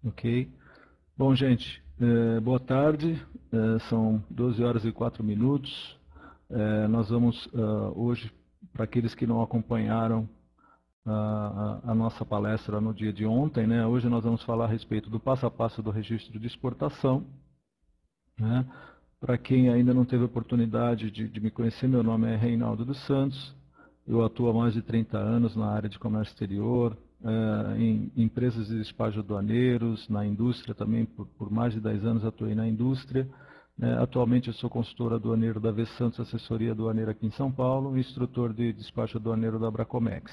Ok. Bom, gente, boa tarde. São 12 horas e 4 minutos. Nós vamos hoje, para aqueles que não acompanharam a nossa palestra no dia de ontem, né? Hoje nós vamos falar a respeito do passo a passo do registro de exportação, né? Para quem ainda não teve oportunidade de me conhecer, meu nome é Reinaldo dos Santos. Eu atuo há mais de 30 anos na área de comércio exterior, em empresas de despacho aduaneiros, na indústria também, por mais de 10 anos atuei na indústria. Atualmente eu sou consultor aduaneiro da V Santos Assessoria Aduaneira aqui em São Paulo e instrutor de despacho aduaneiro da Abracomex.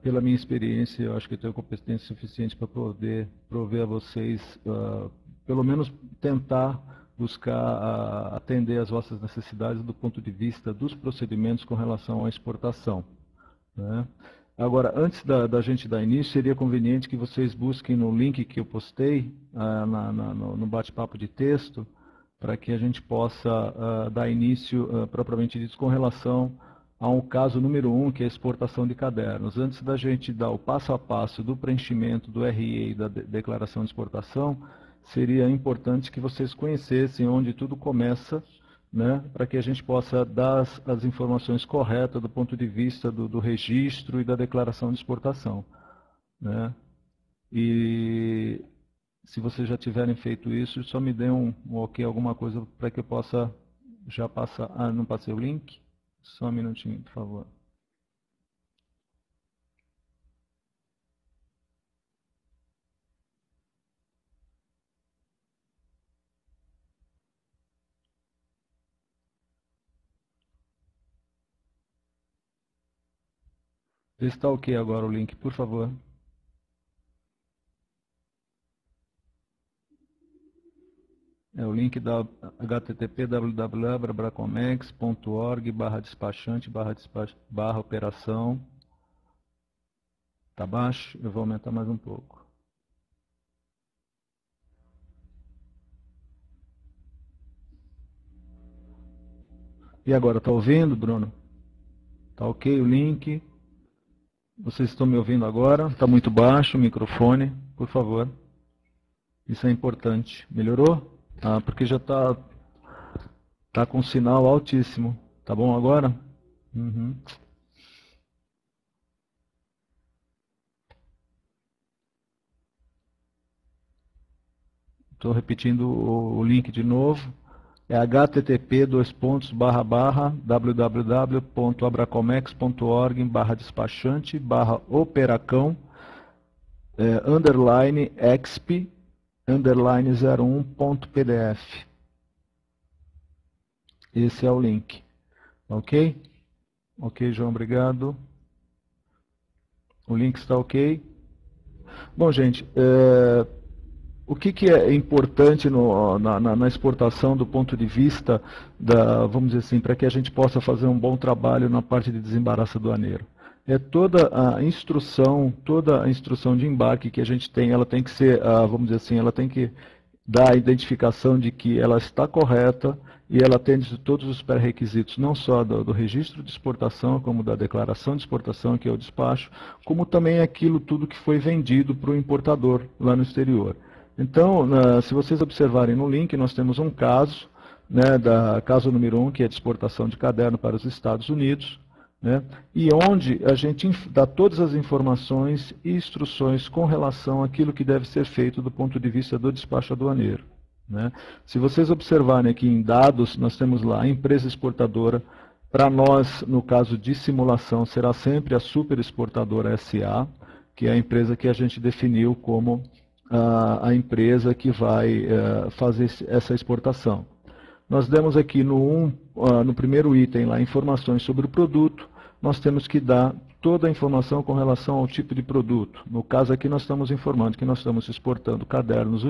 Pela minha experiência, eu acho que eu tenho competência suficiente para poder prover a vocês, pelo menos tentar buscar atender às vossas necessidades do ponto de vista dos procedimentos com relação à exportação. Agora, antes da gente dar início, seria conveniente que vocês busquem no link que eu postei no bate-papo de texto, para que a gente possa dar início, propriamente dito, com relação a um caso número 1, que é a exportação de cadernos. Antes da gente dar o passo a passo do preenchimento do RE e da declaração de exportação, seria importante que vocês conhecessem onde tudo começa, né, para que a gente possa dar as informações corretas do ponto de vista do registro e da declaração de exportação. Né? E se vocês já tiverem feito isso, só me dê um ok, alguma coisa, para que eu possa já passar. Não passei o link? Só um minutinho, por favor. Vê se está ok agora o link, por favor. É o link da http www.abracomex.org/despachante/operação. Está baixo? Eu vou aumentar mais um pouco. E agora, está ouvindo, Bruno? Está ok o link? Vocês estão me ouvindo agora? Está muito baixo o microfone, por favor. Isso é importante. Melhorou? Porque já está com sinal altíssimo. Tá bom agora? Uhum. Estou repetindo o link de novo. É http://www.abracomex.org/despachante/operacão _exp _01.pdf. Esse é o link. Ok? Ok, João, obrigado. O link está ok? Bom, gente, o que é importante na exportação do ponto de vista vamos dizer assim, para que a gente possa fazer um bom trabalho na parte de desembaraço aduaneiro? Toda a instrução de embarque que a gente tem, ela tem que ser, vamos dizer assim, ela tem que dar a identificação de que ela está correta e ela atende todos os pré-requisitos, não só do registro de exportação, como da declaração de exportação, que é o despacho, como também aquilo tudo que foi vendido para o importador lá no exterior. Então, se vocês observarem no link, nós temos um caso, né, caso número 1, que é de exportação de caderno para os Estados Unidos, né, e onde a gente dá todas as informações e instruções com relação àquilo que deve ser feito do ponto de vista do despacho aduaneiro. Né. Se vocês observarem aqui em dados, nós temos lá a empresa exportadora. Para nós, no caso de simulação, será sempre a Super Exportadora SA, que é a empresa que a gente definiu como a empresa que vai fazer essa exportação. Nós demos aqui no primeiro item lá informações sobre o produto. Nós temos que dar toda a informação com relação ao tipo de produto. No caso aqui nós estamos informando que nós estamos exportando cadernos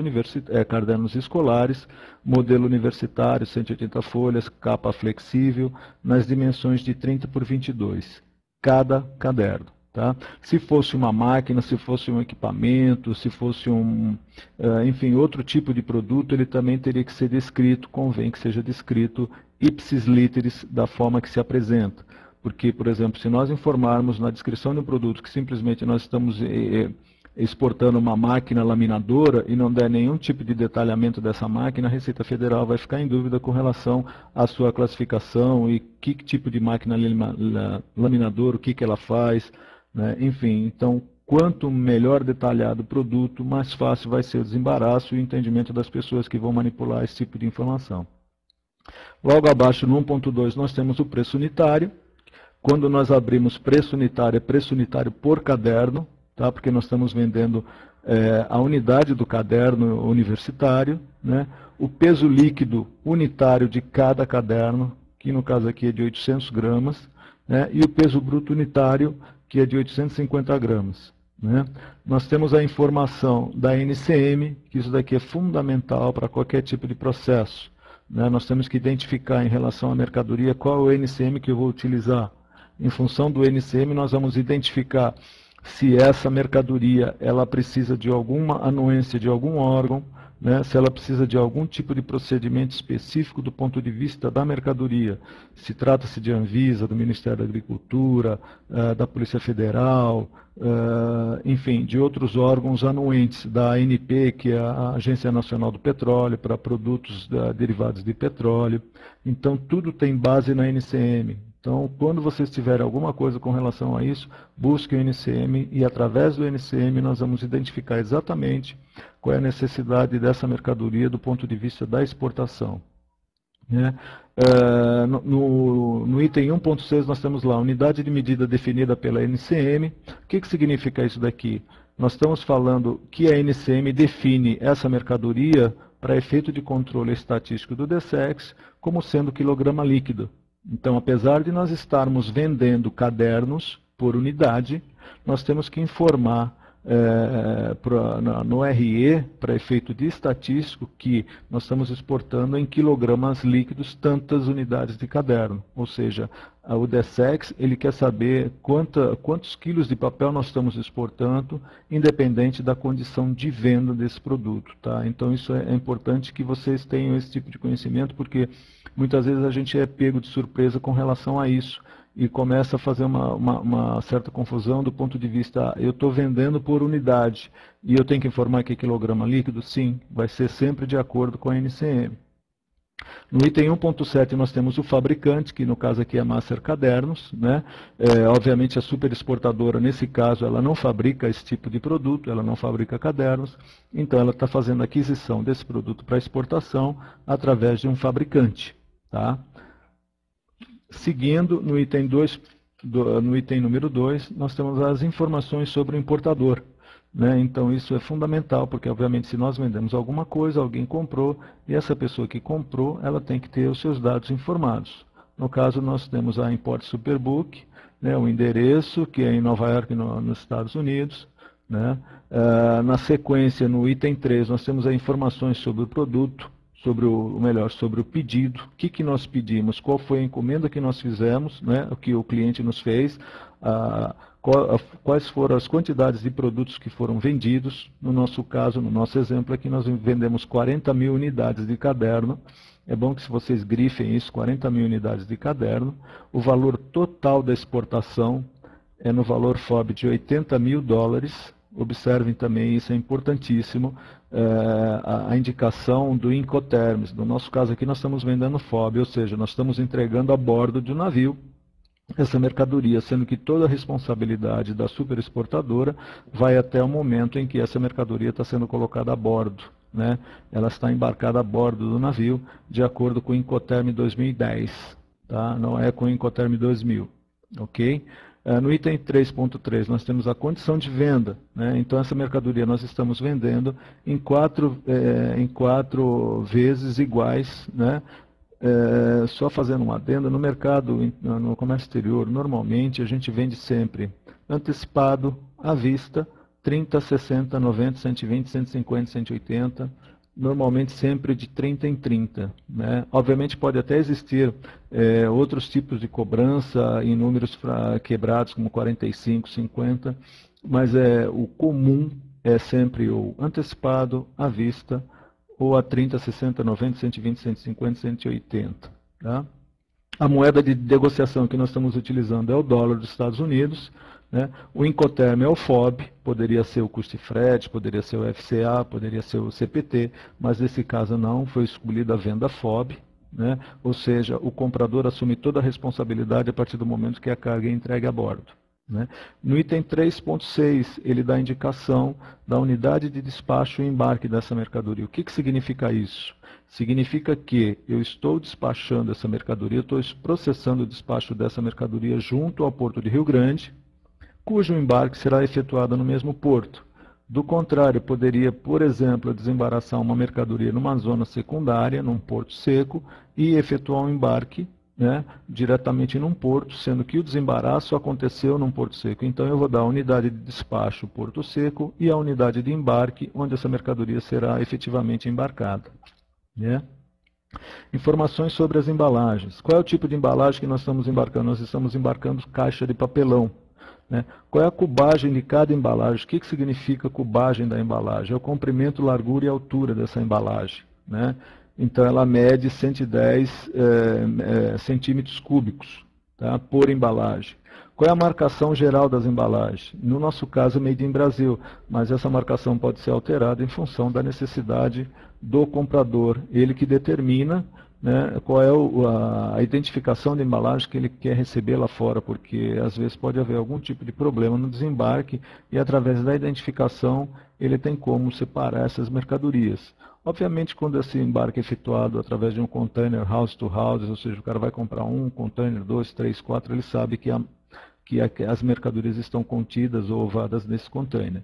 escolares, modelo universitário, 180 folhas, capa flexível, nas dimensões de 30 por 22, cada caderno. Tá? Se fosse uma máquina, se fosse um equipamento, se fosse enfim, outro tipo de produto, ele também teria que ser descrito, convém que seja descrito ipsis literis da forma que se apresenta. Porque, por exemplo, se nós informarmos na descrição de um produto que simplesmente nós estamos exportando uma máquina laminadora e não der nenhum tipo de detalhamento dessa máquina, a Receita Federal vai ficar em dúvida com relação à sua classificação e que tipo de máquina laminadora, o que ela faz, né? Enfim, então, quanto melhor detalhado o produto, mais fácil vai ser o desembaraço e o entendimento das pessoas que vão manipular esse tipo de informação. Logo abaixo, no 1.2, nós temos o preço unitário. Quando nós abrimos preço unitário, é preço unitário por caderno, tá? Porque nós estamos vendendo a unidade do caderno universitário, né? O peso líquido unitário de cada caderno, que no caso aqui é de 800 gramas, né? E o peso bruto unitário, que é de 850 gramas. Né? Nós temos a informação da NCM, que isso daqui é fundamental para qualquer tipo de processo. Né? Nós temos que identificar em relação à mercadoria qual é o NCM que eu vou utilizar. Em função do NCM, nós vamos identificar se essa mercadoria ela precisa de alguma anuência de algum órgão, né? Se ela precisa de algum tipo de procedimento específico do ponto de vista da mercadoria. Se trata-se de Anvisa, do Ministério da Agricultura, da Polícia Federal, enfim, de outros órgãos anuentes, da ANP, que é a Agência Nacional do Petróleo, para produtos derivados de petróleo. Então, tudo tem base na NCM. Então, quando vocês tiverem alguma coisa com relação a isso, busque o NCM e, através do NCM, nós vamos identificar exatamente qual é a necessidade dessa mercadoria do ponto de vista da exportação. Né? No item 1.6 nós temos lá, unidade de medida definida pela NCM. O que significa isso daqui? Nós estamos falando que a NCM define essa mercadoria para efeito de controle estatístico do DSEX como sendo quilograma líquido. Então, apesar de nós estarmos vendendo cadernos por unidade, nós temos que informar no RE, para efeito de estatístico, que nós estamos exportando em quilogramas líquidos tantas unidades de caderno. Ou seja, o DSEX ele quer saber quantos quilos de papel nós estamos exportando, independente da condição de venda desse produto. Tá? Então, isso é importante que vocês tenham esse tipo de conhecimento, porque muitas vezes a gente é pego de surpresa com relação a isso e começa a fazer uma certa confusão do ponto de vista, eu estou vendendo por unidade e eu tenho que informar que é quilograma líquido? Sim, vai ser sempre de acordo com a NCM. No item 1.7 nós temos o fabricante, que no caso aqui é a Master Cadernos. Né? Obviamente a super exportadora, nesse caso, ela não fabrica esse tipo de produto, ela não fabrica cadernos, então ela está fazendo a aquisição desse produto para exportação através de um fabricante. Tá? Seguindo, no item número 2, nós temos as informações sobre o importador. Né? Então, isso é fundamental, porque, obviamente, se nós vendemos alguma coisa, alguém comprou, e essa pessoa que comprou, ela tem que ter os seus dados informados. No caso, nós temos a Import Superbook, né, o endereço, que é em Nova York, nos Estados Unidos. Né? Na sequência, no item 3, nós temos as informações sobre o produto, sobre o pedido, o que nós pedimos, qual foi a encomenda que nós fizemos, né, o que o cliente nos fez, quais foram as quantidades de produtos que foram vendidos. No nosso caso, no nosso exemplo aqui, nós vendemos 40 mil unidades de caderno. É bom que se vocês grifem isso, 40 mil unidades de caderno. O valor total da exportação é no valor FOB de $80 mil. Observem também, isso é importantíssimo, a indicação do Incoterms. No nosso caso aqui, nós estamos vendendo FOB, ou seja, nós estamos entregando a bordo de um navio essa mercadoria, sendo que toda a responsabilidade da superexportadora vai até o momento em que essa mercadoria está sendo colocada a bordo. Né? Ela está embarcada a bordo do navio, de acordo com o Incoterm 2010. Tá? Não é com o Incoterm 2000. Ok? No item 3.3 nós temos a condição de venda. Né? Então essa mercadoria nós estamos vendendo em quatro vezes iguais. Né? Só fazendo um adendo, no mercado, no comércio exterior, normalmente a gente vende sempre antecipado, à vista, 30, 60, 90, 120, 150, 180, normalmente sempre de 30 em 30. Né? Obviamente pode até existir outros tipos de cobrança em números quebrados, como 45, 50, mas o comum é sempre o antecipado, à vista, ou a 30, 60, 90, 120, 150, 180. Tá? A moeda de negociação que nós estamos utilizando é o dólar dos Estados Unidos. né? O Incoterm é o FOB, poderia ser o custo de frete, poderia ser o FCA, poderia ser o CPT, mas nesse caso não, foi escolhida a venda FOB, né? Ou seja, o comprador assume toda a responsabilidade a partir do momento que a carga é entregue a bordo, né? No item 3.6, ele dá a indicação da unidade de despacho e embarque dessa mercadoria. O que significa isso? Significa que eu estou despachando essa mercadoria, estou processando o despacho dessa mercadoria junto ao Porto de Rio Grande, cujo embarque será efetuado no mesmo porto. Do contrário, poderia, por exemplo, desembaraçar uma mercadoria numa zona secundária, num porto seco, e efetuar um embarque, né, diretamente num porto, sendo que o desembaraço aconteceu num porto seco. Então eu vou dar a unidade de despacho porto seco e a unidade de embarque, onde essa mercadoria será efetivamente embarcada, né? Informações sobre as embalagens. Qual é o tipo de embalagem que nós estamos embarcando? Nós estamos embarcando caixa de papelão, né? Qual é a cubagem de cada embalagem? O que significa cubagem da embalagem? É o comprimento, largura e altura dessa embalagem, né? Então ela mede 110 centímetros cúbicos, tá, por embalagem. Qual é a marcação geral das embalagens? No nosso caso, Made in Brasil, mas essa marcação pode ser alterada em função da necessidade do comprador. Ele que determina, né, qual é a identificação da embalagem que ele quer receber lá fora, porque às vezes pode haver algum tipo de problema no desembarque e através da identificação ele tem como separar essas mercadorias. Obviamente, quando esse embarque é efetuado através de um container house to house, ou seja, o cara vai comprar um container, 2, 3, 4, ele sabe que as mercadorias estão contidas ou ovadas nesse container.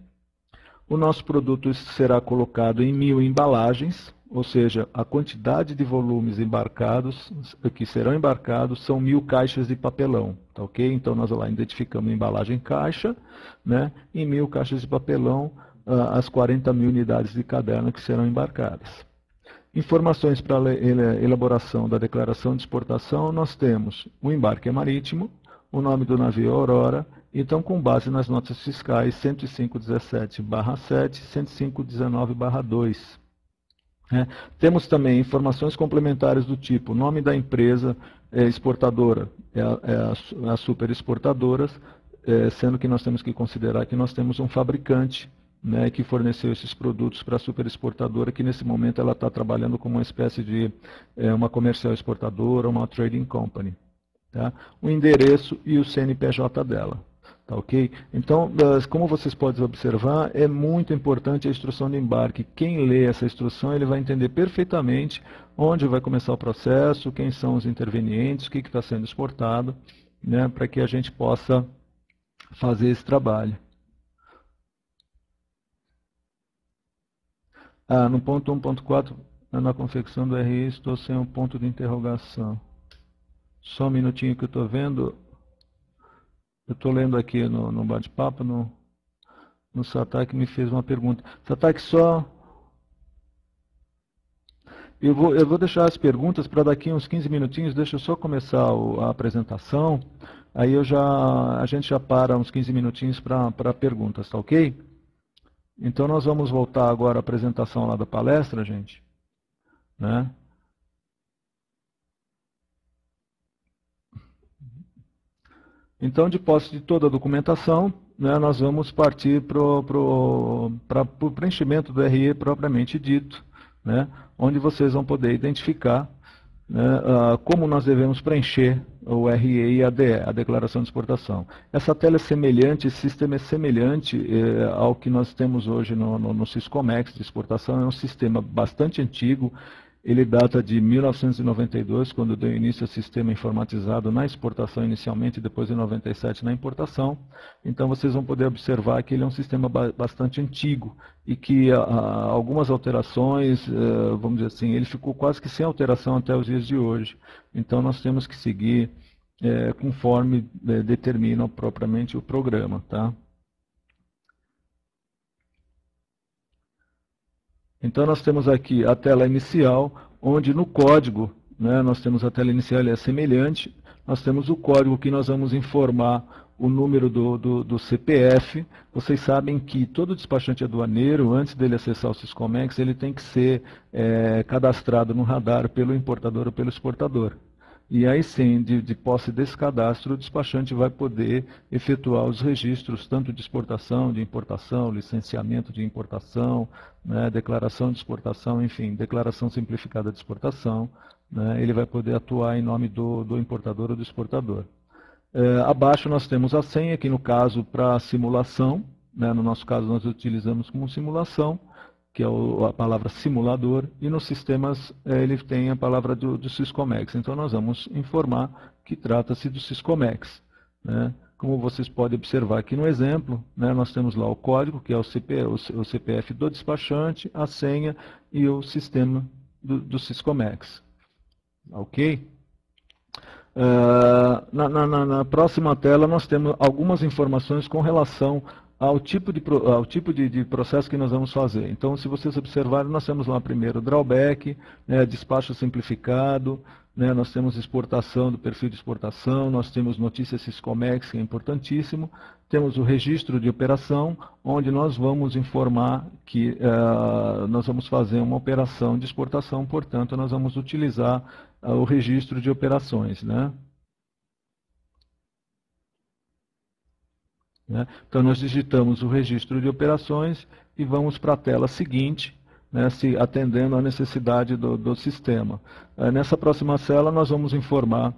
O nosso produto será colocado em 1000 embalagens, ou seja, a quantidade de volumes embarcados, que serão embarcados, são 1000 caixas de papelão, tá ok? Então nós lá identificamos a embalagem caixa, né? Em 1000 caixas de papelão, as 40.000 unidades de caderno que serão embarcadas. Informações para a elaboração da declaração de exportação, nós temos o embarque marítimo, o nome do navio Aurora, então com base nas notas fiscais 105.17/7 e 105.19/2. Temos também informações complementares do tipo nome da empresa exportadora, as super exportadoras, sendo que nós temos que considerar que nós temos um fabricante, né, que forneceu esses produtos para a super exportadora, que nesse momento ela está trabalhando como uma espécie de uma comercial exportadora, uma trading company. Tá? O endereço e o CNPJ dela. Tá, ok? Então, como vocês podem observar, é muito importante a instrução de embarque. Quem lê essa instrução, ele vai entender perfeitamente onde vai começar o processo, quem são os intervenientes, o que está sendo exportado, né, para que a gente possa fazer esse trabalho. No ponto 1.4, na confecção do RI, estou sem um ponto de interrogação. Só um minutinho que eu estou vendo. Eu estou lendo aqui no bate-papo, no Satak me fez uma pergunta. Satak, só... Eu vou deixar as perguntas para daqui uns 15 minutinhos, deixa eu só começar a apresentação, aí a gente já para uns 15 minutinhos para perguntas, tá ok? Então nós vamos voltar agora à apresentação lá da palestra, gente, né? Então, de posse de toda a documentação, né, nós vamos partir para o preenchimento do RE propriamente dito, né, onde vocês vão poder identificar, né, como nós devemos preencher o RE e a DE, a Declaração de Exportação. Essa tela é semelhante, esse sistema é semelhante ao que nós temos hoje no Syscomex de exportação, é um sistema bastante antigo. Ele data de 1992, quando deu início ao sistema informatizado na exportação inicialmente, e depois em 97 na importação. Então vocês vão poder observar que ele é um sistema bastante antigo e que algumas alterações, vamos dizer assim, ele ficou quase que sem alteração até os dias de hoje. Então nós temos que seguir conforme determina propriamente o programa, tá? Então nós temos aqui a tela inicial, onde no código, né, nós temos a tela inicial, ele é semelhante, nós temos o código que nós vamos informar o número do CPF. Vocês sabem que todo despachante aduaneiro, antes dele acessar o Syscomex, ele tem que ser cadastrado no radar pelo importador ou pelo exportador. E aí sim, de posse desse cadastro, o despachante vai poder efetuar os registros tanto de exportação, de importação, licenciamento de importação, né, declaração de exportação, enfim, declaração simplificada de exportação, né, ele vai poder atuar em nome do importador ou do exportador. Abaixo nós temos a senha, que no caso para simulação, né, no nosso caso nós utilizamos como simulação, que é a palavra simulador, e nos sistemas ele tem a palavra do Syscomex. Então nós vamos informar que trata-se do Syscomex, né? Como vocês podem observar aqui no exemplo, né, nós temos lá o código, que é o CPF do despachante, a senha e o sistema do Syscomex. Ok? Na próxima tela nós temos algumas informações com relação ao tipo de processo que nós vamos fazer. Então, se vocês observarem, nós temos lá primeiro drawback, né, despacho simplificado, né, nós temos exportação do perfil de exportação, nós temos notícias Syscomex, que é importantíssimo, temos o registro de operação, onde nós vamos informar que nós vamos fazer uma operação de exportação, portanto, nós vamos utilizar o registro de operações, né? Então, nós digitamos o registro de operações e vamos para a tela seguinte, né, atendendo à necessidade do sistema. Nessa próxima célula, nós vamos informar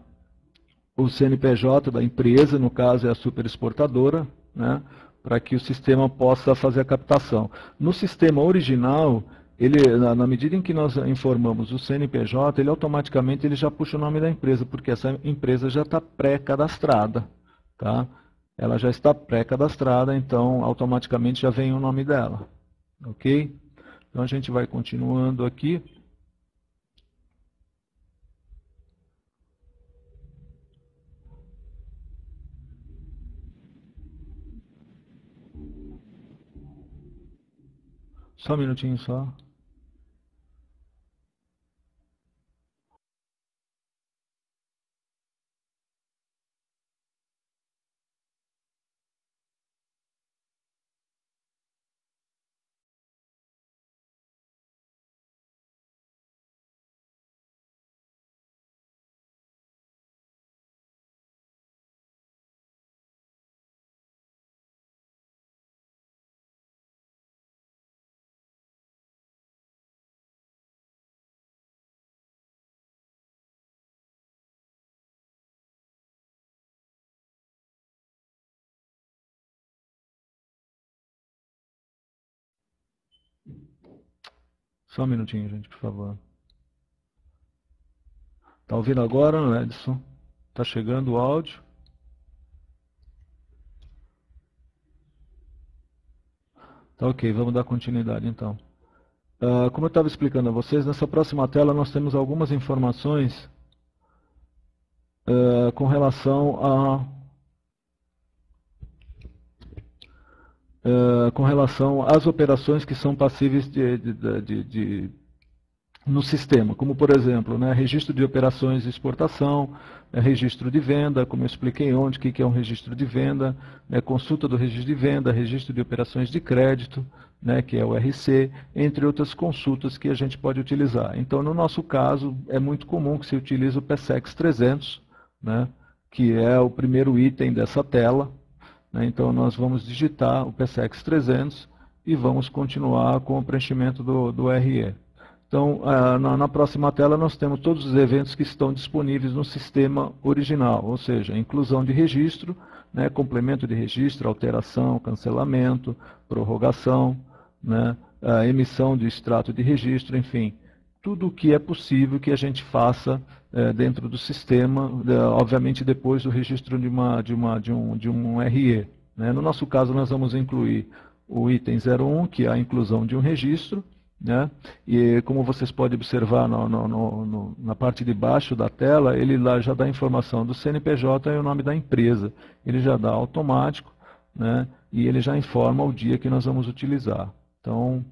o CNPJ da empresa, no caso é a superexportadora, né, para que o sistema possa fazer a captação. No sistema original, na medida em que nós informamos o CNPJ, ele automaticamente já puxa o nome da empresa, porque essa empresa já está pré-cadastrada, tá? Ela já está pré-cadastrada, então automaticamente já vem o nome dela. Ok? Então a gente vai continuando aqui. Só um minutinho só. Só um minutinho, gente, por favor. Tá ouvindo agora, Edson? Tá chegando o áudio? Tá ok, vamos dar continuidade então. Como eu estava explicando a vocês, nessa próxima tela nós temos algumas informações com relação às operações que são passíveis no sistema, como por exemplo, né, registro de operações de exportação, registro de venda, como eu expliquei ontem, o que é um registro de venda, consulta do registro de venda, registro de operações de crédito, né, que é o RC, entre outras consultas que a gente pode utilizar. Então, no nosso caso, é muito comum que se utilize o PSEX 300, né, que é o primeiro item dessa tela. Né, então, nós vamos digitar o PSEX 300 e vamos continuar com o preenchimento do RE. Então, na próxima tela nós temos todos os eventos que estão disponíveis no sistema original, ou seja, inclusão de registro, né, complemento de registro, alteração, cancelamento, prorrogação, né, emissão de extrato de registro, enfim, tudo o que é possível que a gente faça dentro do sistema, obviamente depois do registro de um RE. Né. No nosso caso, nós vamos incluir o item 01, que é a inclusão de um registro, né? E como vocês podem observar na parte de baixo da tela, ele lá já dá a informação do CNPJ e o nome da empresa. Ele já dá automático, né? E ele já informa o dia que nós vamos utilizar. Então,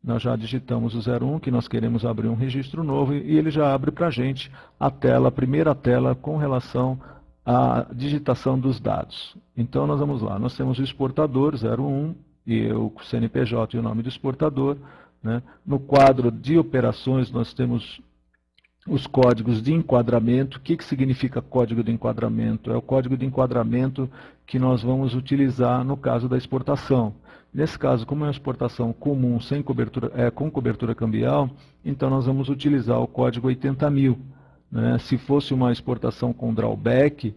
nós já digitamos o 01, que nós queremos abrir um registro novo, e ele já abre para a gente a primeira tela com relação à digitação dos dados. Então, nós vamos lá. Nós temos o exportador 01 e o CNPJ e o nome do exportador. Né? No quadro de operações, nós temos os códigos de enquadramento. O que significa código de enquadramento? É o código de enquadramento que nós vamos utilizar no caso da exportação. Nesse caso, como é uma exportação comum, sem cobertura, com cobertura cambial, então nós vamos utilizar o código 80.000. Né? Se fosse uma exportação com drawback,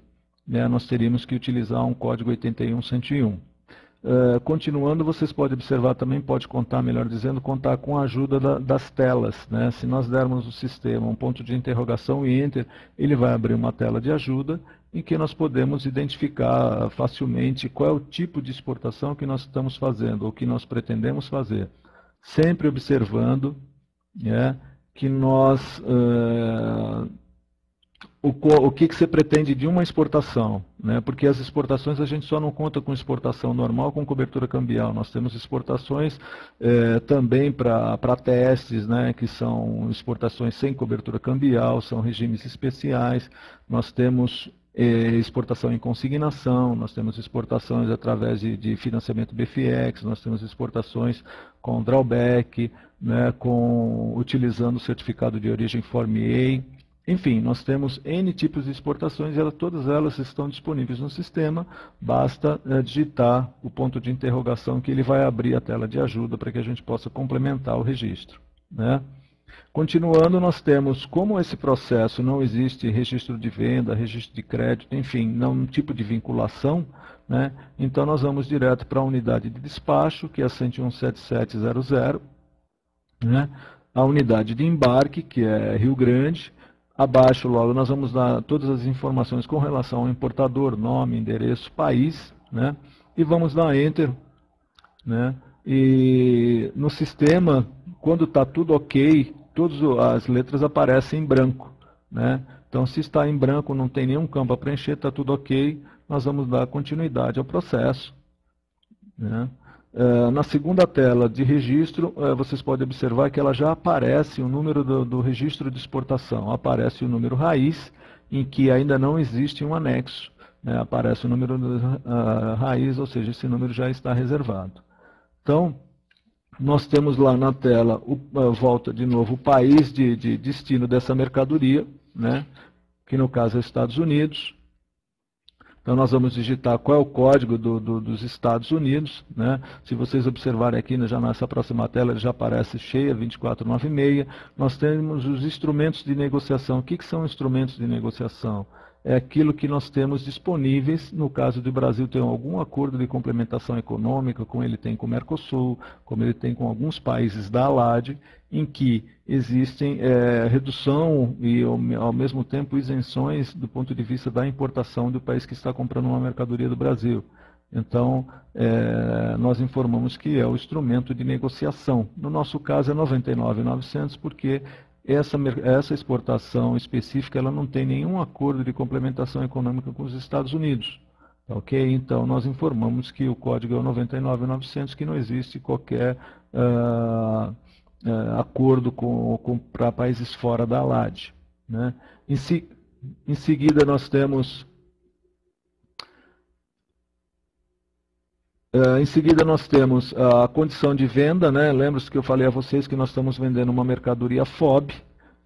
né, nós teríamos que utilizar um código 81.101. Continuando, vocês podem observar também, pode contar, melhor dizendo, contar com a ajuda das telas. Né? Se nós dermos o sistema um ponto de interrogação e Enter, ele vai abrir uma tela de ajuda em que nós podemos identificar facilmente qual é o tipo de exportação que nós estamos fazendo ou que nós pretendemos fazer. Sempre observando, né, que nós... O que você pretende de uma exportação, né? Porque as exportações a gente só não conta com exportação normal com cobertura cambial. Nós temos exportações também para testes, né? Que são exportações sem cobertura cambial, são regimes especiais. Nós temos exportação em consignação, nós temos exportações através de financiamento BFX, nós temos exportações com drawback, né? Utilizando o certificado de origem Form A. Enfim, nós temos N tipos de exportações e todas elas estão disponíveis no sistema, basta digitar o ponto de interrogação que ele vai abrir a tela de ajuda para que a gente possa complementar o registro. Né? Continuando, nós temos, como esse processo não existe registro de venda, registro de crédito, enfim, não tipo de vinculação, né? Então nós vamos direto para a unidade de despacho, que é a 101.7700, né? A unidade de embarque, que é Rio Grande. Abaixo, logo, nós vamos dar todas as informações com relação ao importador, nome, endereço, país, né? E vamos dar Enter, né? E no sistema, quando está tudo ok, todas as letras aparecem em branco, né? Então, se está em branco, não tem nenhum campo a preencher, está tudo ok, nós vamos dar continuidade ao processo, né? Na segunda tela de registro, vocês podem observar que ela já aparece o número do registro de exportação. Aparece o número raiz, em que ainda não existe um anexo. Né? Aparece o número raiz, ou seja, esse número já está reservado. Então, nós temos lá na tela, volta de novo, o país de destino dessa mercadoria, né? Que no caso é os Estados Unidos. Então, nós vamos digitar qual é o código dos Estados Unidos. Né? Se vocês observarem aqui, já nessa próxima tela, ele já aparece cheia, 2496. Nós temos os instrumentos de negociação. O que são instrumentos de negociação? É aquilo que nós temos disponíveis, no caso do Brasil, tem algum acordo de complementação econômica, como ele tem com o Mercosul, como ele tem com alguns países da ALAD, em que existem redução e, ao mesmo tempo, isenções do ponto de vista da importação do país que está comprando uma mercadoria do Brasil. Então, nós informamos que é o instrumento de negociação. No nosso caso, é 99.900, porque essa exportação específica ela não tem nenhum acordo de complementação econômica com os Estados Unidos. Ok? Então, nós informamos que o código é o 99.900, que não existe qualquer acordo para países fora da ALAD. Né? Em seguida, nós temos... a condição de venda, né? Lembra-se que eu falei a vocês que nós estamos vendendo uma mercadoria FOB,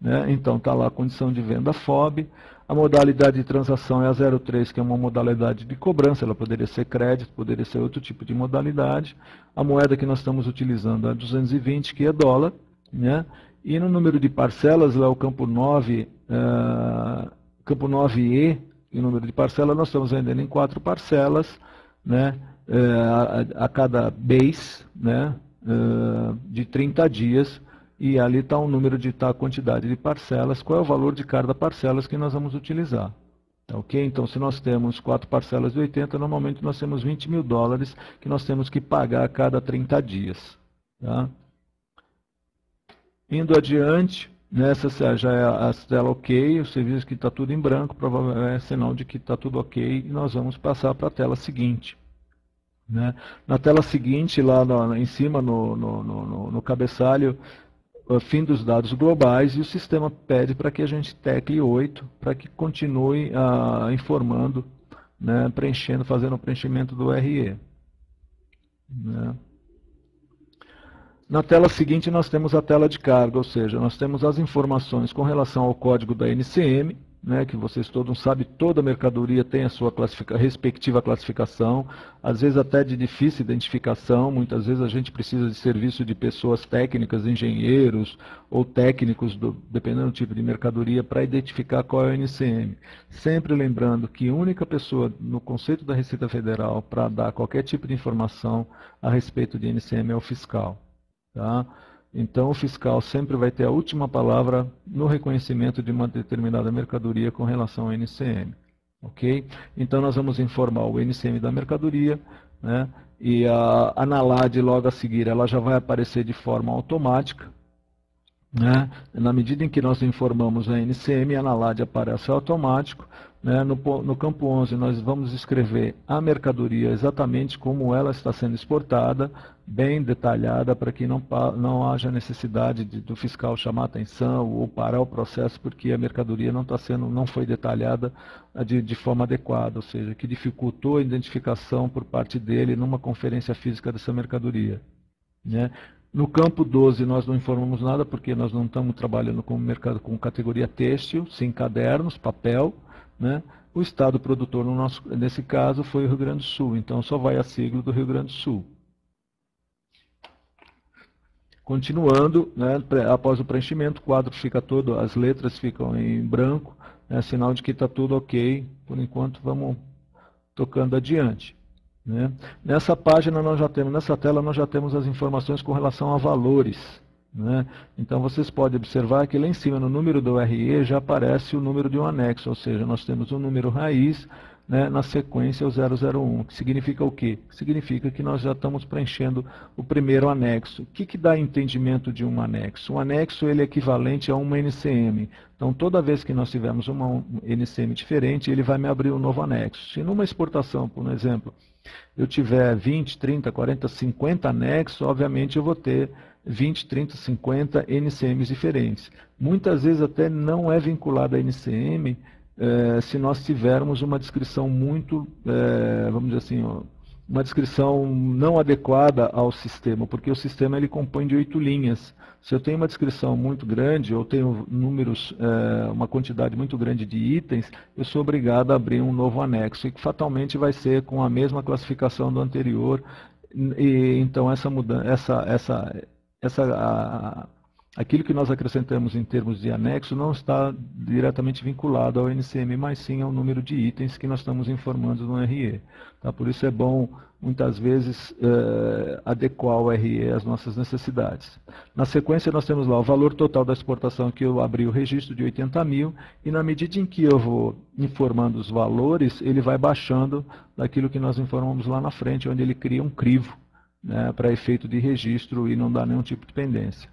né? Então está lá a condição de venda FOB. A modalidade de transação é a 03, que é uma modalidade de cobrança, ela poderia ser crédito, poderia ser outro tipo de modalidade. A moeda que nós estamos utilizando é 220, que é dólar, né? E no número de parcelas, lá o campo 9, campo 9E, e o número de parcelas, nós estamos vendendo em 4 parcelas, né? A cada mês, né, de 30 dias, e ali está o número a quantidade de parcelas, qual é o valor de cada parcelas que nós vamos utilizar. Ok? Então, se nós temos 4 parcelas de 80, normalmente nós temos 20 mil dólares que nós temos que pagar a cada 30 dias. Tá? Indo adiante, nessa já é a tela ok, o serviço que está tudo em branco, provavelmente é sinal de que está tudo ok, e nós vamos passar para a tela seguinte. Né? Na tela seguinte, lá em cima, no cabeçalho, fim dos dados globais, e o sistema pede para que a gente tecle 8, para que continue informando, né, fazendo o preenchimento do RE. Né? Na tela seguinte nós temos a tela de carga, ou seja, nós temos as informações com relação ao código da NCM, né, que vocês todos sabem, toda mercadoria tem a sua respectiva classificação, às vezes até de difícil identificação, muitas vezes a gente precisa de serviço de pessoas técnicas, engenheiros ou técnicos, dependendo do tipo de mercadoria, para identificar qual é o NCM. Sempre lembrando que a única pessoa no conceito da Receita Federal para dar qualquer tipo de informação a respeito de NCM é o fiscal. Tá? Então, o fiscal sempre vai ter a última palavra no reconhecimento de uma determinada mercadoria com relação ao NCM. Ok? Então, nós vamos informar o NCM da mercadoria, né? E a ANALAD, logo a seguir, ela já vai aparecer de forma automática. Né? Na medida em que nós informamos a NCM, a ANALAD aparece automático. Né? No campo 11, nós vamos escrever a mercadoria exatamente como ela está sendo exportada, bem detalhada, para que não haja necessidade do fiscal chamar atenção ou parar o processo, porque a mercadoria não foi detalhada de forma adequada, ou seja, que dificultou a identificação por parte dele numa conferência física dessa mercadoria. Né? No campo 12 nós não informamos nada, porque nós não estamos trabalhando com com categoria têxtil, sim cadernos, papel. Né? O estado produtor, nesse caso, foi o Rio Grande do Sul, então só vai a sigla do Rio Grande do Sul. Continuando, né, após o preenchimento, o quadro fica todo, as letras ficam em branco, né, sinal de que está tudo ok. Por enquanto, vamos tocando adiante. Né? Nessa página, nessa tela, nós já temos as informações com relação a valores. Né? Então, vocês podem observar que lá em cima, no número do RE, já aparece o número de um anexo, ou seja, nós temos um número raiz, né, na sequência o 001, que significa o quê? Significa que nós já estamos preenchendo o primeiro anexo. O que dá entendimento de um anexo? Um anexo ele é equivalente a uma NCM. Então, toda vez que nós tivermos uma NCM diferente, ele vai me abrir um novo anexo. Se numa exportação, por exemplo, eu tiver 20, 30, 40, 50 anexos, obviamente eu vou ter 20, 30, 50 NCMs diferentes. Muitas vezes até não é vinculado a NCM se nós tivermos uma descrição muito, vamos dizer assim, uma descrição não adequada ao sistema, porque o sistema ele compõe de 8 linhas. Se eu tenho uma descrição muito grande, ou tenho números, uma quantidade muito grande de itens, eu sou obrigado a abrir um novo anexo, e que fatalmente vai ser com a mesma classificação do anterior. E então essa mudança, aquilo que nós acrescentamos em termos de anexo não está diretamente vinculado ao NCM, mas sim ao número de itens que nós estamos informando no RE. Tá? Por isso é bom, muitas vezes, adequar o RE às nossas necessidades. Na sequência, nós temos lá o valor total da exportação, que eu abri o registro de 80 mil, e na medida em que eu vou informando os valores, ele vai baixando daquilo que nós informamos lá na frente, onde ele cria um crivo, né, para efeito de registro e não dá nenhum tipo de pendência.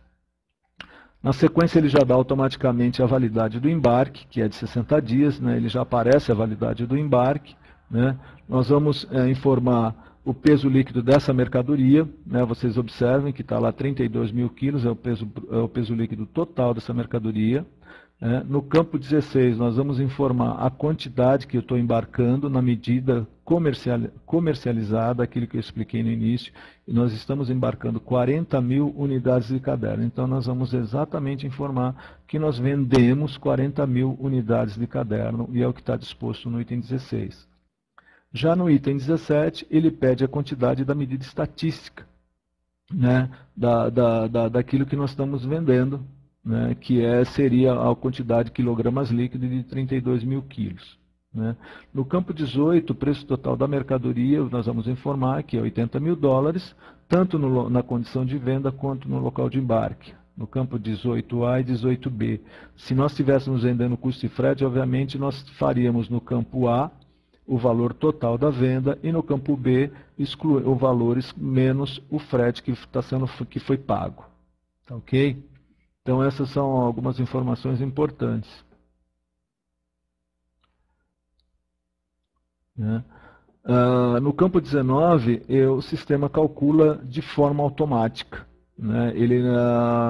Na sequência, ele já dá automaticamente a validade do embarque, que é de 60 dias, né? Ele já aparece a validade do embarque. Né? Nós vamos informar o peso líquido dessa mercadoria. Né? Vocês observem que está lá 32 mil quilos, é o peso líquido total dessa mercadoria. No campo 16, nós vamos informar a quantidade que eu estou embarcando na medida comercializada, aquilo que eu expliquei no início, e nós estamos embarcando 40 mil unidades de caderno. Então, nós vamos exatamente informar que nós vendemos 40 mil unidades de caderno, e é o que está disposto no item 16. Já no item 17, ele pede a quantidade da medida estatística, né, daquilo que nós estamos vendendo, né, que seria a quantidade de quilogramas líquidos de 32 mil quilos. Né. No campo 18, o preço total da mercadoria, nós vamos informar que é 80 mil dólares, tanto na condição de venda quanto no local de embarque. No campo 18A e 18B. Se nós estivéssemos vendendo custo e frete, obviamente nós faríamos no campo A o valor total da venda e no campo B os valores menos o frete que foi pago. Tá, ok? Então, essas são algumas informações importantes. Né? No campo 19, o sistema calcula de forma automática. né,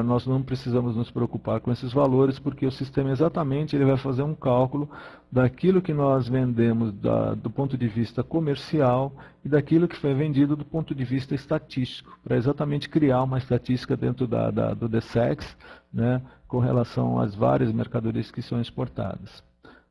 nós não precisamos nos preocupar com esses valores, porque o sistema exatamente ele vai fazer um cálculo daquilo que nós vendemos do ponto de vista comercial e daquilo que foi vendido do ponto de vista estatístico, para exatamente criar uma estatística dentro do DSEX, né, com relação às várias mercadorias que são exportadas.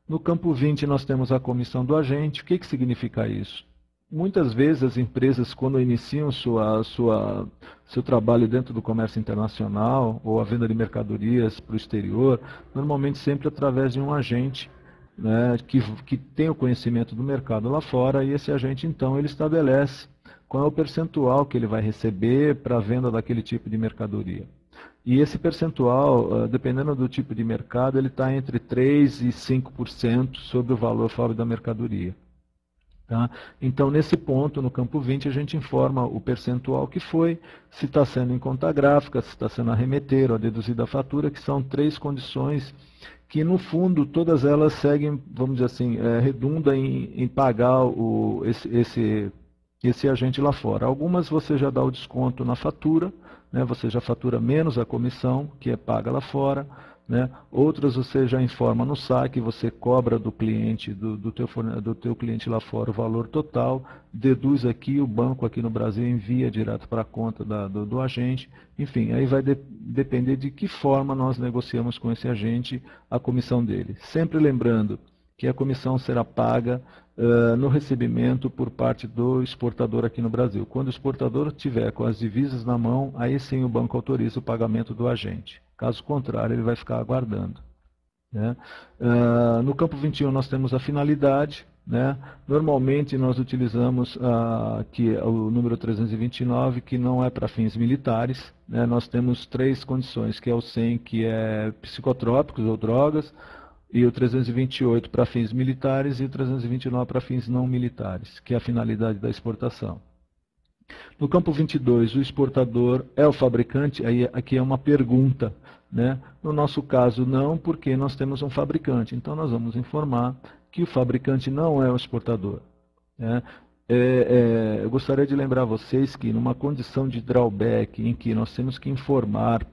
No campo 20 nós temos a comissão do agente. O que significa isso? Muitas vezes as empresas, quando iniciam seu trabalho dentro do comércio internacional ou a venda de mercadorias para o exterior, normalmente sempre através de um agente, né, que tem o conhecimento do mercado lá fora, e esse agente então ele estabelece qual é o percentual que ele vai receber para a venda daquele tipo de mercadoria. E esse percentual, dependendo do tipo de mercado, ele está entre 3% e 5% sobre o valor fora da mercadoria. Tá? Então, nesse ponto, no campo 20, a gente informa o percentual que foi, se está sendo em conta gráfica, se está sendo a remeter ou a deduzir da fatura, que são 3 condições que, no fundo, todas elas seguem, vamos dizer assim, redunda em pagar esse agente lá fora. Algumas você já dá o desconto na fatura, né? Você já fatura menos a comissão, que é paga lá fora. Né? Outras você já informa no saque, você cobra do cliente, do teu cliente lá fora o valor total, deduz aqui, o banco aqui no Brasil envia direto para a conta do agente. Enfim, aí vai depender de que forma nós negociamos com esse agente a comissão dele. Sempre lembrando que a comissão será paga no recebimento por parte do exportador aqui no Brasil. Quando o exportador tiver com as divisas na mão, aí sim o banco autoriza o pagamento do agente. Caso contrário, ele vai ficar aguardando. Né? No campo 21 nós temos a finalidade. Né? Normalmente nós utilizamos o número 329, que não é para fins militares. Né? Nós temos 3 condições, que é o 100, que é psicotrópicos ou drogas, e o 328 para fins militares e o 329 para fins não militares, que é a finalidade da exportação. No campo 22, o exportador é o fabricante? Aí aqui é uma pergunta. Né? No nosso caso, não, porque nós temos um fabricante. Então, nós vamos informar que o fabricante não é o exportador. Né? Eu gostaria de lembrar vocês que, numa condição de drawback, em que nós temos que informar,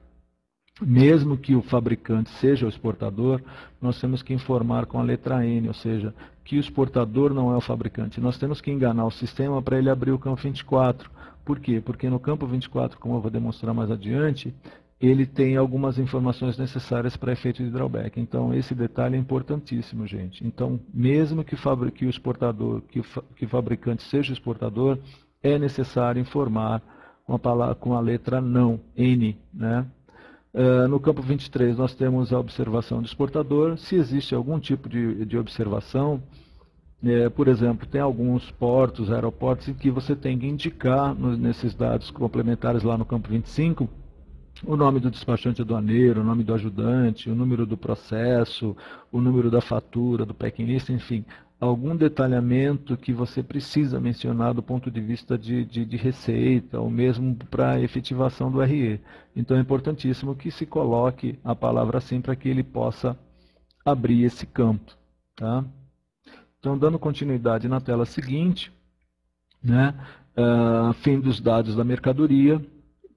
mesmo que o fabricante seja o exportador, nós temos que informar com a letra N, ou seja, que o exportador não é o fabricante. Nós temos que enganar o sistema para ele abrir o campo 24. Por quê? Porque no campo 24, como eu vou demonstrar mais adiante, ele tem algumas informações necessárias para efeito de drawback. Então, esse detalhe é importantíssimo, gente. Então, mesmo que o exportador, que o fabricante seja o exportador, é necessário informar com a letra não, N, né? No campo 23, nós temos a observação do exportador. Se existe algum tipo de observação, por exemplo, tem alguns portos, aeroportos, em que você tem que indicar nesses dados complementares lá no campo 25, o nome do despachante aduaneiro, o nome do ajudante, o número do processo, o número da fatura, do packing list, enfim, algum detalhamento que você precisa mencionar do ponto de vista de receita, ou mesmo para a efetivação do RE. Então é importantíssimo que se coloque a palavra assim para que ele possa abrir esse campo. Tá? Então, dando continuidade na tela seguinte, né, fim dos dados da mercadoria,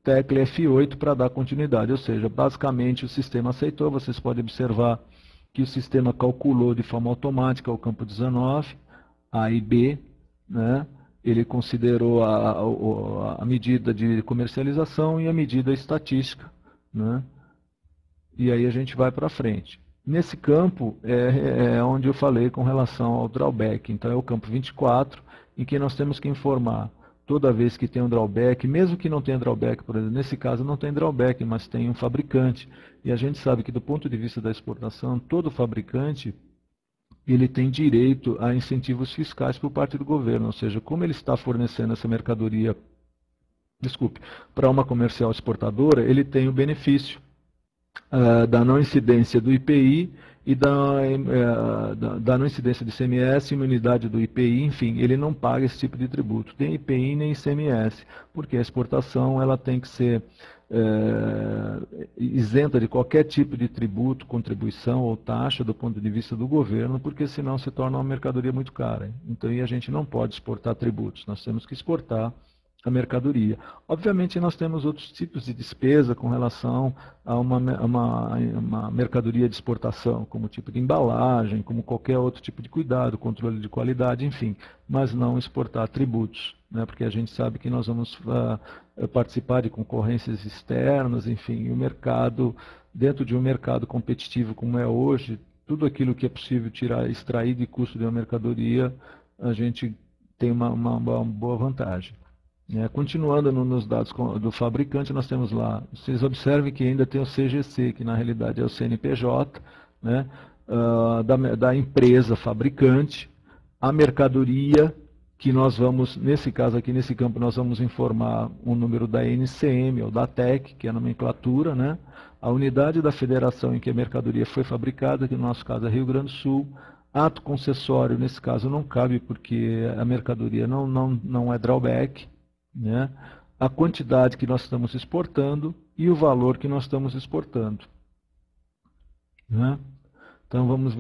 tecla F8 para dar continuidade, ou seja, basicamente o sistema aceitou. Vocês podem observar que o sistema calculou de forma automática o campo 19, A e B, né? Ele considerou a medida de comercialização e a medida estatística, né? E aí a gente vai para frente. Nesse campo é onde eu falei com relação ao drawback. Então é o campo 24, em que nós temos que informar toda vez que tem um drawback, mesmo que não tenha drawback, por exemplo, nesse caso não tem drawback, mas tem um fabricante. E a gente sabe que do ponto de vista da exportação, todo fabricante ele tem direito a incentivos fiscais por parte do governo, ou seja, como ele está fornecendo essa mercadoria, para uma comercial exportadora, ele tem o benefício da não incidência do IPI e da não incidência do ICMS, imunidade do IPI, enfim, ele não paga esse tipo de tributo, nem IPI nem ICMS, porque a exportação ela tem que ser isenta de qualquer tipo de tributo, contribuição ou taxa do ponto de vista do governo, porque senão se torna uma mercadoria muito cara. Então, e a gente não pode exportar tributos, nós temos que exportar a mercadoria. Obviamente, nós temos outros tipos de despesa com relação a uma mercadoria de exportação, como tipo de embalagem, como qualquer outro tipo de cuidado, controle de qualidade, enfim, mas não exportar tributos, né, porque a gente sabe que nós vamos participar de concorrências externas, enfim, o mercado, dentro de um mercado competitivo como é hoje, tudo aquilo que é possível extrair de custo de uma mercadoria, a gente tem uma boa vantagem. Continuando nos dados do fabricante, nós temos lá, vocês observem que ainda tem o CGC, que na realidade é o CNPJ, né, da empresa fabricante, a mercadoria, que nós vamos, nesse caso aqui, nesse campo, nós vamos informar o número da NCM ou da TEC, que é a nomenclatura, né, a unidade da federação em que a mercadoria foi fabricada, que no nosso caso é Rio Grande do Sul. Ato concessório, nesse caso, não cabe, porque a mercadoria não é drawback, né? A quantidade que nós estamos exportando e o valor que nós estamos exportando. Né? Então, vamos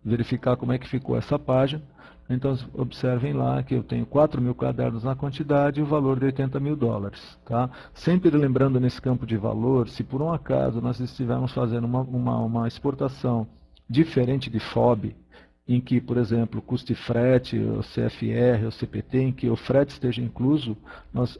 verificar como é que ficou essa página. Então, observem lá que eu tenho 4.000 cadernos na quantidade e o valor de 80 mil dólares. Tá? Sempre lembrando nesse campo de valor, se por um acaso nós estivermos fazendo uma exportação diferente de FOB, em que, por exemplo, custo de frete, o CFR, o CPT, em que o frete esteja incluso,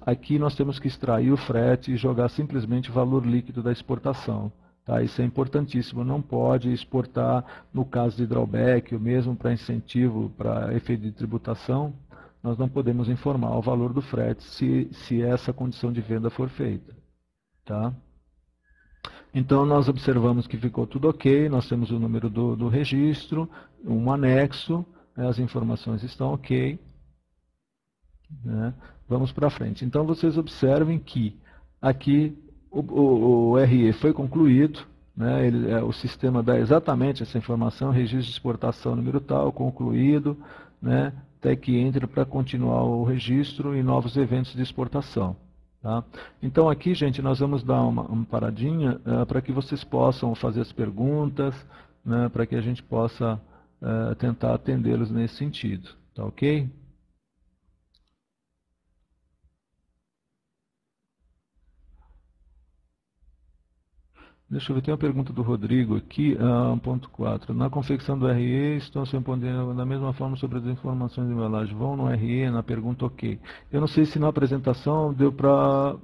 aqui nós temos que extrair o frete e jogar simplesmente o valor líquido da exportação. Tá? Isso é importantíssimo, não pode exportar no caso de drawback, ou mesmo para incentivo, para efeito de tributação, nós não podemos informar o valor do frete se essa condição de venda for feita. Tá? Então, nós observamos que ficou tudo ok, nós temos o número do registro, um anexo, né, as informações estão ok. Né? Vamos para frente. Então, vocês observem que aqui o RE foi concluído, né, o sistema dá exatamente essa informação, registro de exportação número tal, concluído, né, até que entre para continuar o registro e novos eventos de exportação. Tá? Então aqui, gente, nós vamos dar uma paradinha para que vocês possam fazer as perguntas, né, para que a gente possa tentar atendê-los nesse sentido. Tá ok? Deixa eu ver, tem uma pergunta do Rodrigo aqui, 1.4. Na confecção do RE, estão se respondendo da mesma forma sobre as informações de embalagem. Vão no RE, na pergunta ok. Eu não sei se na apresentação deu para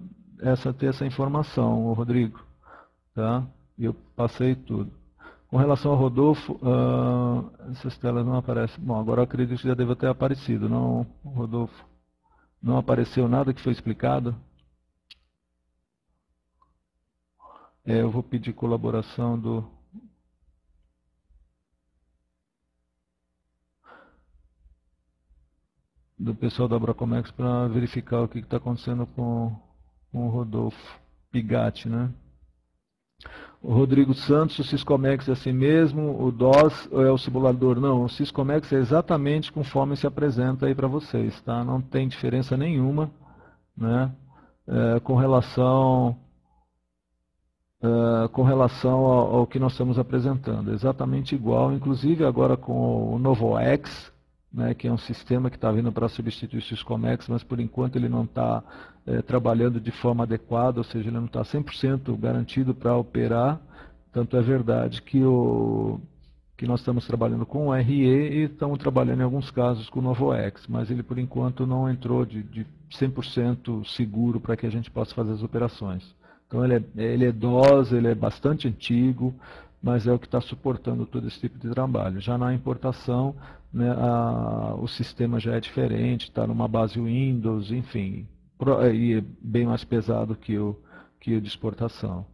ter essa informação, Rodrigo. Tá? Eu passei tudo. Com relação ao Rodolfo, essas telas não aparecem. Bom, agora eu acredito que já deve ter aparecido, não, Rodolfo? Não apareceu nada que foi explicado? Eu vou pedir colaboração do pessoal da Abracomex para verificar o que está acontecendo com o Rodolfo Pigatti, né? O Rodrigo Santos, o Siscomex é assim mesmo, o DOS é o simulador? Não, o Siscomex é exatamente conforme se apresenta aí para vocês, tá? Não tem diferença nenhuma, né? Com relação ao que nós estamos apresentando. Exatamente igual, inclusive agora com o NovoX, né, que é um sistema que está vindo para substituir o Siscomex, mas por enquanto ele não está trabalhando de forma adequada, ou seja, ele não está 100% garantido para operar. Tanto é verdade que nós estamos trabalhando com o RE e estamos trabalhando em alguns casos com o NovoX, mas ele por enquanto não entrou de 100% seguro para que a gente possa fazer as operações. Então ele é DOS, ele é bastante antigo, mas é o que está suportando todo esse tipo de trabalho. Já na importação, né, o sistema já é diferente, está numa base Windows, enfim, e é bem mais pesado que o de exportação.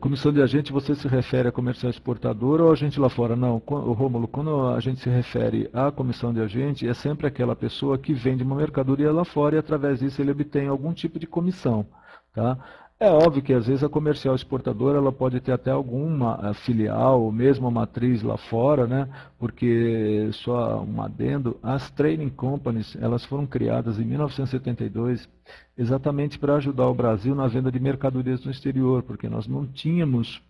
Comissão de agente, você se refere a comercial exportador ou agente lá fora? Não, Rômulo, quando a gente se refere à comissão de agente, é sempre aquela pessoa que vende uma mercadoria lá fora e através disso ele obtém algum tipo de comissão. Tá? É óbvio que às vezes a comercial exportadora ela pode ter até alguma filial ou mesmo a matriz lá fora, né? Porque, só um adendo, as trading companies elas foram criadas em 1972 exatamente para ajudar o Brasil na venda de mercadorias no exterior, porque nós não tínhamos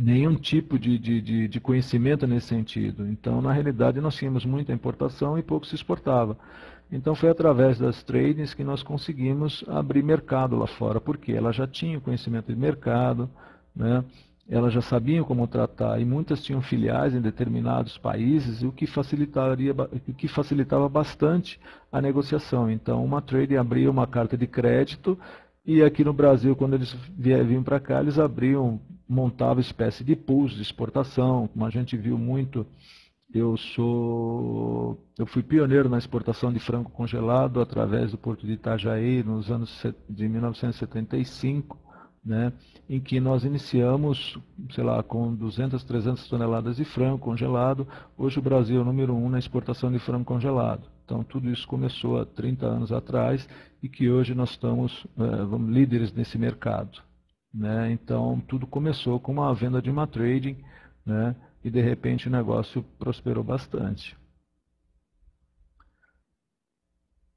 nenhum tipo de conhecimento nesse sentido. Então, na realidade, nós tínhamos muita importação e pouco se exportava. Então, foi através das tradings que nós conseguimos abrir mercado lá fora, porque ela já tinha conhecimento de mercado, né? Elas já sabiam como tratar, e muitas tinham filiais em determinados países, o que facilitava bastante a negociação. Então, uma trading abria uma carta de crédito, e aqui no Brasil, quando eles vinham para cá, eles abriam, montavam espécie de pools de exportação, como a gente viu muito. Eu fui pioneiro na exportação de frango congelado através do Porto de Itajaí nos anos de 1975, né, em que nós iniciamos, sei lá, com 200, 300 toneladas de frango congelado. Hoje o Brasil é o número 1 na exportação de frango congelado. Então tudo isso começou há 30 anos atrás e que hoje nós estamos líderes nesse mercado, né? Então tudo começou com uma venda de uma trading, né, e de repente o negócio prosperou bastante.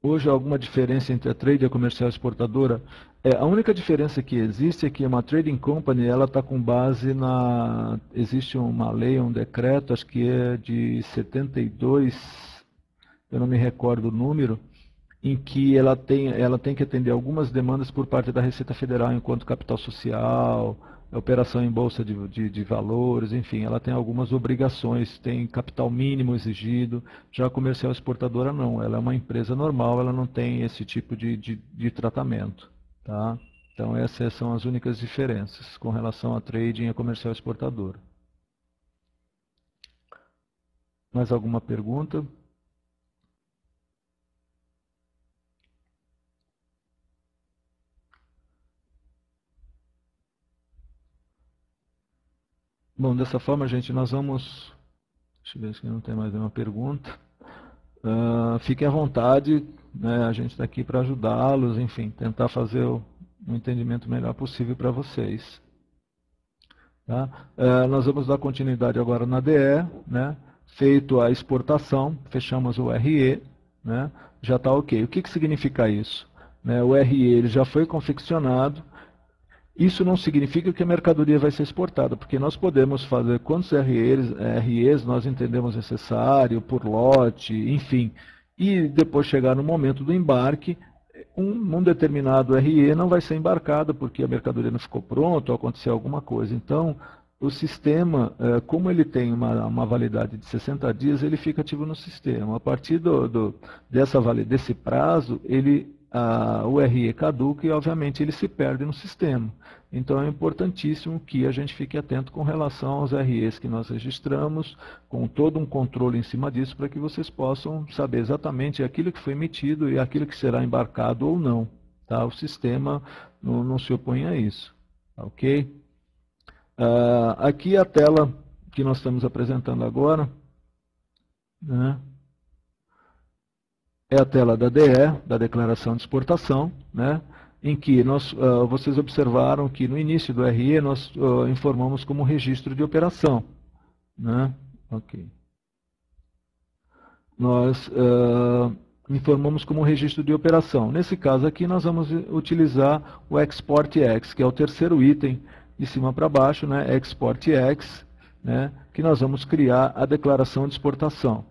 Hoje há alguma diferença entre a trade e a comercial exportadora? A única diferença que existe é que uma trading company ela está com base na... Existe uma lei, um decreto, acho que é de 72, eu não me recordo o número, em que ela tem que atender algumas demandas por parte da Receita Federal enquanto capital social, operação em bolsa de valores, enfim, ela tem algumas obrigações, tem capital mínimo exigido. Já a comercial exportadora não, ela é uma empresa normal, ela não tem esse tipo de tratamento. Tá? Então essas são as únicas diferenças com relação a trading e a comercial exportadora. Mais alguma pergunta? Bom, dessa forma, gente, nós vamos... Deixa eu ver se não tem mais nenhuma pergunta. Fiquem à vontade, né? A gente está aqui para ajudá-los, enfim, tentar fazer um entendimento melhor possível para vocês. Tá? Nós vamos dar continuidade agora na DE, né? Feito a exportação, fechamos o RE, né? Já está ok. O que significa isso? Né? O RE ele já foi confeccionado. Isso não significa que a mercadoria vai ser exportada, porque nós podemos fazer quantos REs nós entendemos necessário, por lote, enfim. E depois chegar no momento do embarque, um determinado RE não vai ser embarcado porque a mercadoria não ficou pronta ou aconteceu alguma coisa. Então, o sistema, como ele tem uma validade de 60 dias, ele fica ativo no sistema. A partir desse prazo, o RE caduca e, obviamente, ele se perde no sistema. Então, é importantíssimo que a gente fique atento com relação aos REs que nós registramos, com todo um controle em cima disso, para que vocês possam saber exatamente aquilo que foi emitido e aquilo que será embarcado ou não. Tá? O sistema não se opõe a isso. Ok? Aqui a tela que nós estamos apresentando agora, né? É a tela da DE, da Declaração de Exportação, né, em que vocês observaram que no início do RE nós informamos como registro de operação. Né? Okay. Nós informamos como registro de operação. Nesse caso aqui nós vamos utilizar o Export X, que é o terceiro item de cima para baixo, né, Export X, né, que nós vamos criar a declaração de exportação.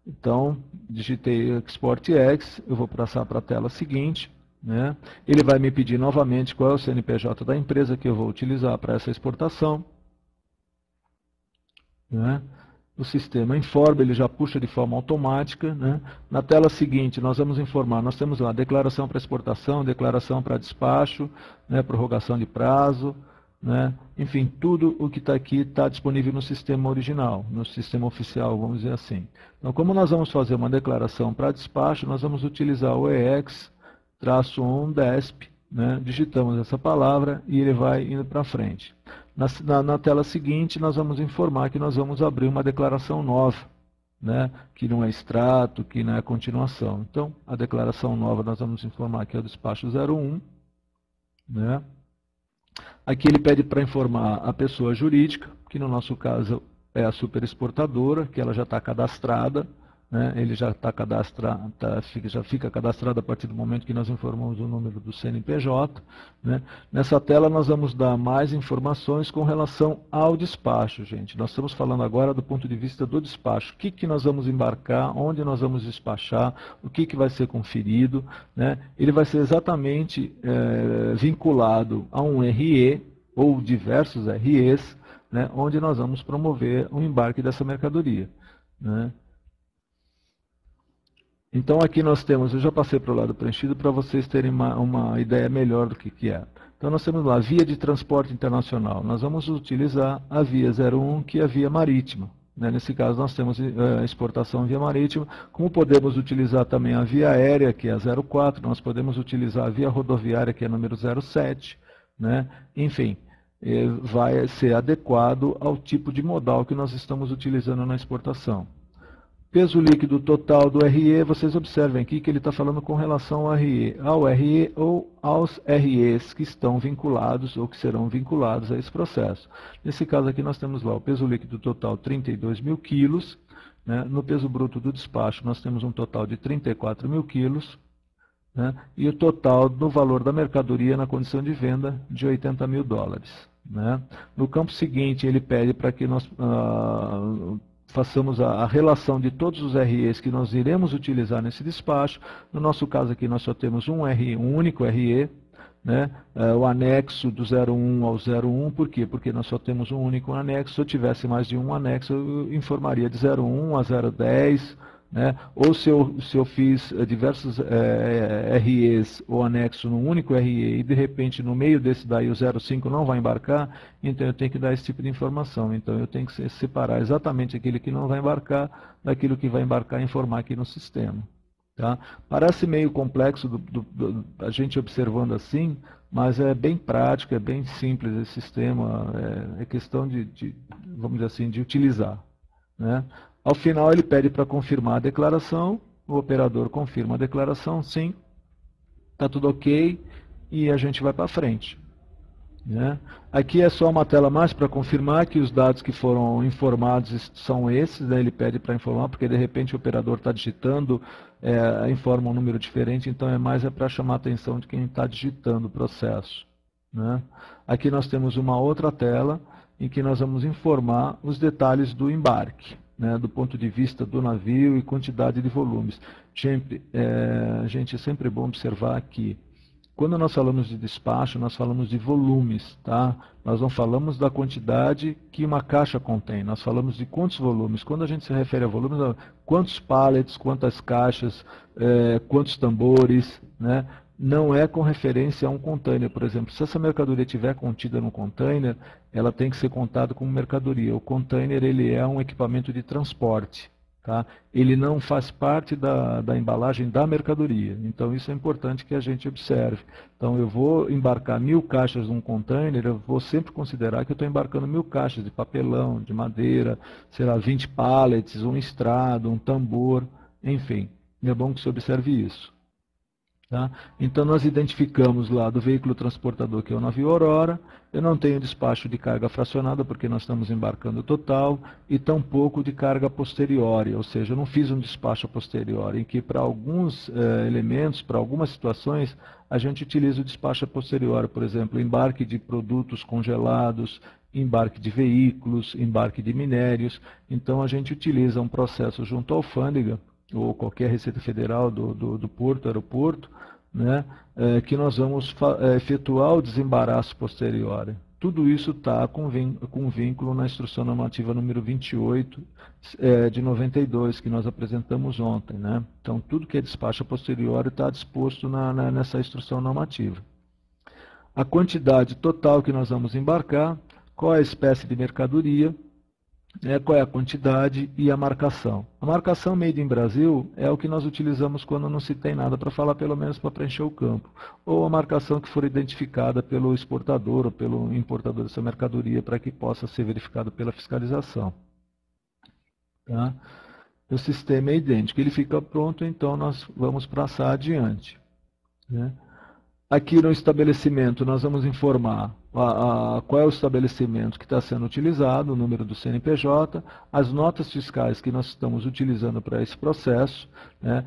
Então, digitei Export X, eu vou passar para a tela seguinte, né? Ele vai me pedir novamente qual é o CNPJ da empresa que eu vou utilizar para essa exportação. Né? O sistema informa, ele já puxa de forma automática. Né? Na tela seguinte, nós vamos informar, nós temos lá declaração para exportação, declaração para despacho, né? Prorrogação de prazo, né? Enfim, tudo o que está aqui está disponível no sistema original, no sistema oficial, vamos dizer assim. Então, como nós vamos fazer uma declaração para despacho, nós vamos utilizar o EX-1 DESP, né? Digitamos essa palavra e ele vai indo para frente. Na tela seguinte, nós vamos informar que nós vamos abrir uma declaração nova, né? Que não é extrato, que não é continuação. Então, a declaração nova nós vamos informar que é o despacho 01, né? Aqui ele pede para informar a pessoa jurídica, que no nosso caso é a superexportadora, que ela já está cadastrada, né? Ele já está cadastrado, já fica cadastrado a partir do momento que nós informamos o número do CNPJ, né? Nessa tela nós vamos dar mais informações com relação ao despacho, gente. Nós estamos falando agora do ponto de vista do despacho. O que nós vamos embarcar, onde nós vamos despachar, o que vai ser conferido, né? Ele vai ser exatamente vinculado a um RE ou diversos REs, né? Onde nós vamos promover o embarque dessa mercadoria, né? Então aqui nós temos, eu já passei para o lado preenchido para vocês terem uma ideia melhor do que é. Então nós temos lá, via de transporte internacional. Nós vamos utilizar a via 01, que é a via marítima, né? Nesse caso nós temos exportação via marítima. Como podemos utilizar também a via aérea, que é a 04, nós podemos utilizar a via rodoviária, que é a número 07, né? Enfim, vai ser adequado ao tipo de modal que nós estamos utilizando na exportação. Peso líquido total do RE, vocês observem aqui que ele está falando com relação ao RE ou aos REs que estão vinculados ou que serão vinculados a esse processo. Nesse caso aqui nós temos lá o peso líquido total 32 mil quilos, né? No peso bruto do despacho nós temos um total de 34 mil quilos, né? E o total do valor da mercadoria na condição de venda de 80 mil dólares. Né? No campo seguinte ele pede para que nós façamos a relação de todos os REs que nós iremos utilizar nesse despacho. No nosso caso aqui nós só temos um único RE, né? O anexo do 01 ao 01, por quê? Porque nós só temos um único anexo. Se eu tivesse mais de um anexo, eu informaria de 01 a 010, né? Ou se eu fiz diversos REs ou anexo num único RE e de repente no meio desse daí o 05 não vai embarcar, então eu tenho que dar esse tipo de informação. Então eu tenho que separar exatamente aquele que não vai embarcar daquilo que vai embarcar e informar aqui no sistema. Tá? Parece meio complexo a gente observando assim, mas é bem prático, é bem simples esse sistema, é questão vamos dizer assim, de utilizar. Né? Ao final ele pede para confirmar a declaração, o operador confirma a declaração, sim, está tudo ok, e a gente vai para frente. Né? Aqui é só uma tela mais para confirmar que os dados que foram informados são esses, né? Ele pede para informar, porque de repente o operador está digitando, informa um número diferente, então é mais para chamar a atenção de quem está digitando o processo. Né? Aqui nós temos uma outra tela em que nós vamos informar os detalhes do embarque, né, do ponto de vista do navio e quantidade de volumes. Gente, é sempre bom observar que quando nós falamos de despacho, nós falamos de volumes, tá? Nós não falamos da quantidade que uma caixa contém, nós falamos de quantos volumes. Quando a gente se refere a volumes, quantos pallets, quantas caixas, quantos tambores, né? Não é com referência a um container, por exemplo. Se essa mercadoria estiver contida no container, ela tem que ser contada como mercadoria. O container ele é um equipamento de transporte. Tá? Ele não faz parte da embalagem da mercadoria. Então isso é importante que a gente observe. Então eu vou embarcar 1000 caixas num container, eu vou sempre considerar que eu estou embarcando 1000 caixas de papelão, de madeira, sei lá, 20 pallets, um estrado, um tambor, enfim. É bom que você observe isso. Tá? Então nós identificamos lá do veículo transportador, que é o navio Aurora. Eu não tenho despacho de carga fracionada, porque nós estamos embarcando total, e tampouco de carga posteriori, ou seja, eu não fiz um despacho posteriori, em que para alguns elementos, para algumas situações, a gente utiliza o despacho posteriori, por exemplo, embarque de produtos congelados, embarque de veículos, embarque de minérios. Então a gente utiliza um processo junto à alfândega, ou qualquer Receita Federal do porto, aeroporto, né, que nós vamos efetuar o desembaraço posterior. Tudo isso está com vínculo na Instrução Normativa número 28 de 92, que nós apresentamos ontem. Né? Então, tudo que é despacho posterior está disposto nessa Instrução Normativa. A quantidade total que nós vamos embarcar, qual é a espécie de mercadoria, qual é a quantidade e a marcação. A marcação Made in Brasil é o que nós utilizamos quando não se tem nada para falar, pelo menos para preencher o campo. Ou a marcação que for identificada pelo exportador ou pelo importador dessa mercadoria para que possa ser verificado pela fiscalização. Tá? O sistema é idêntico, ele fica pronto, então nós vamos passar adiante. Né? Aqui no estabelecimento nós vamos informar qual é o estabelecimento que está sendo utilizado, o número do CNPJ, as notas fiscais que nós estamos utilizando para esse processo. Né?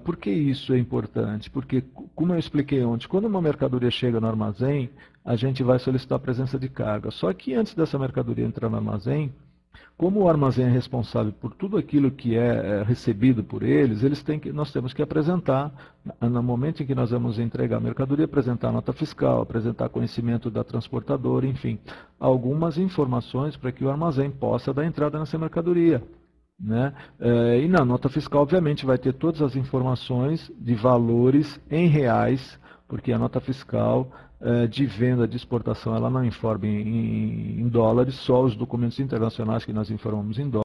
Por que isso é importante? Porque, como eu expliquei ontem, quando uma mercadoria chega no armazém, a gente vai solicitar a presença de carga. Só que antes dessa mercadoria entrar no armazém, como o armazém é responsável por tudo aquilo que é recebido por eles, nós temos que apresentar, no momento em que nós vamos entregar a mercadoria, apresentar a nota fiscal, apresentar conhecimento da transportadora, enfim, algumas informações para que o armazém possa dar entrada nessa mercadoria. Né? E na nota fiscal, obviamente, vai ter todas as informações de valores em reais, porque a nota fiscal de venda de exportação ela não informa em dólares, só os documentos internacionais que nós informamos em dólares.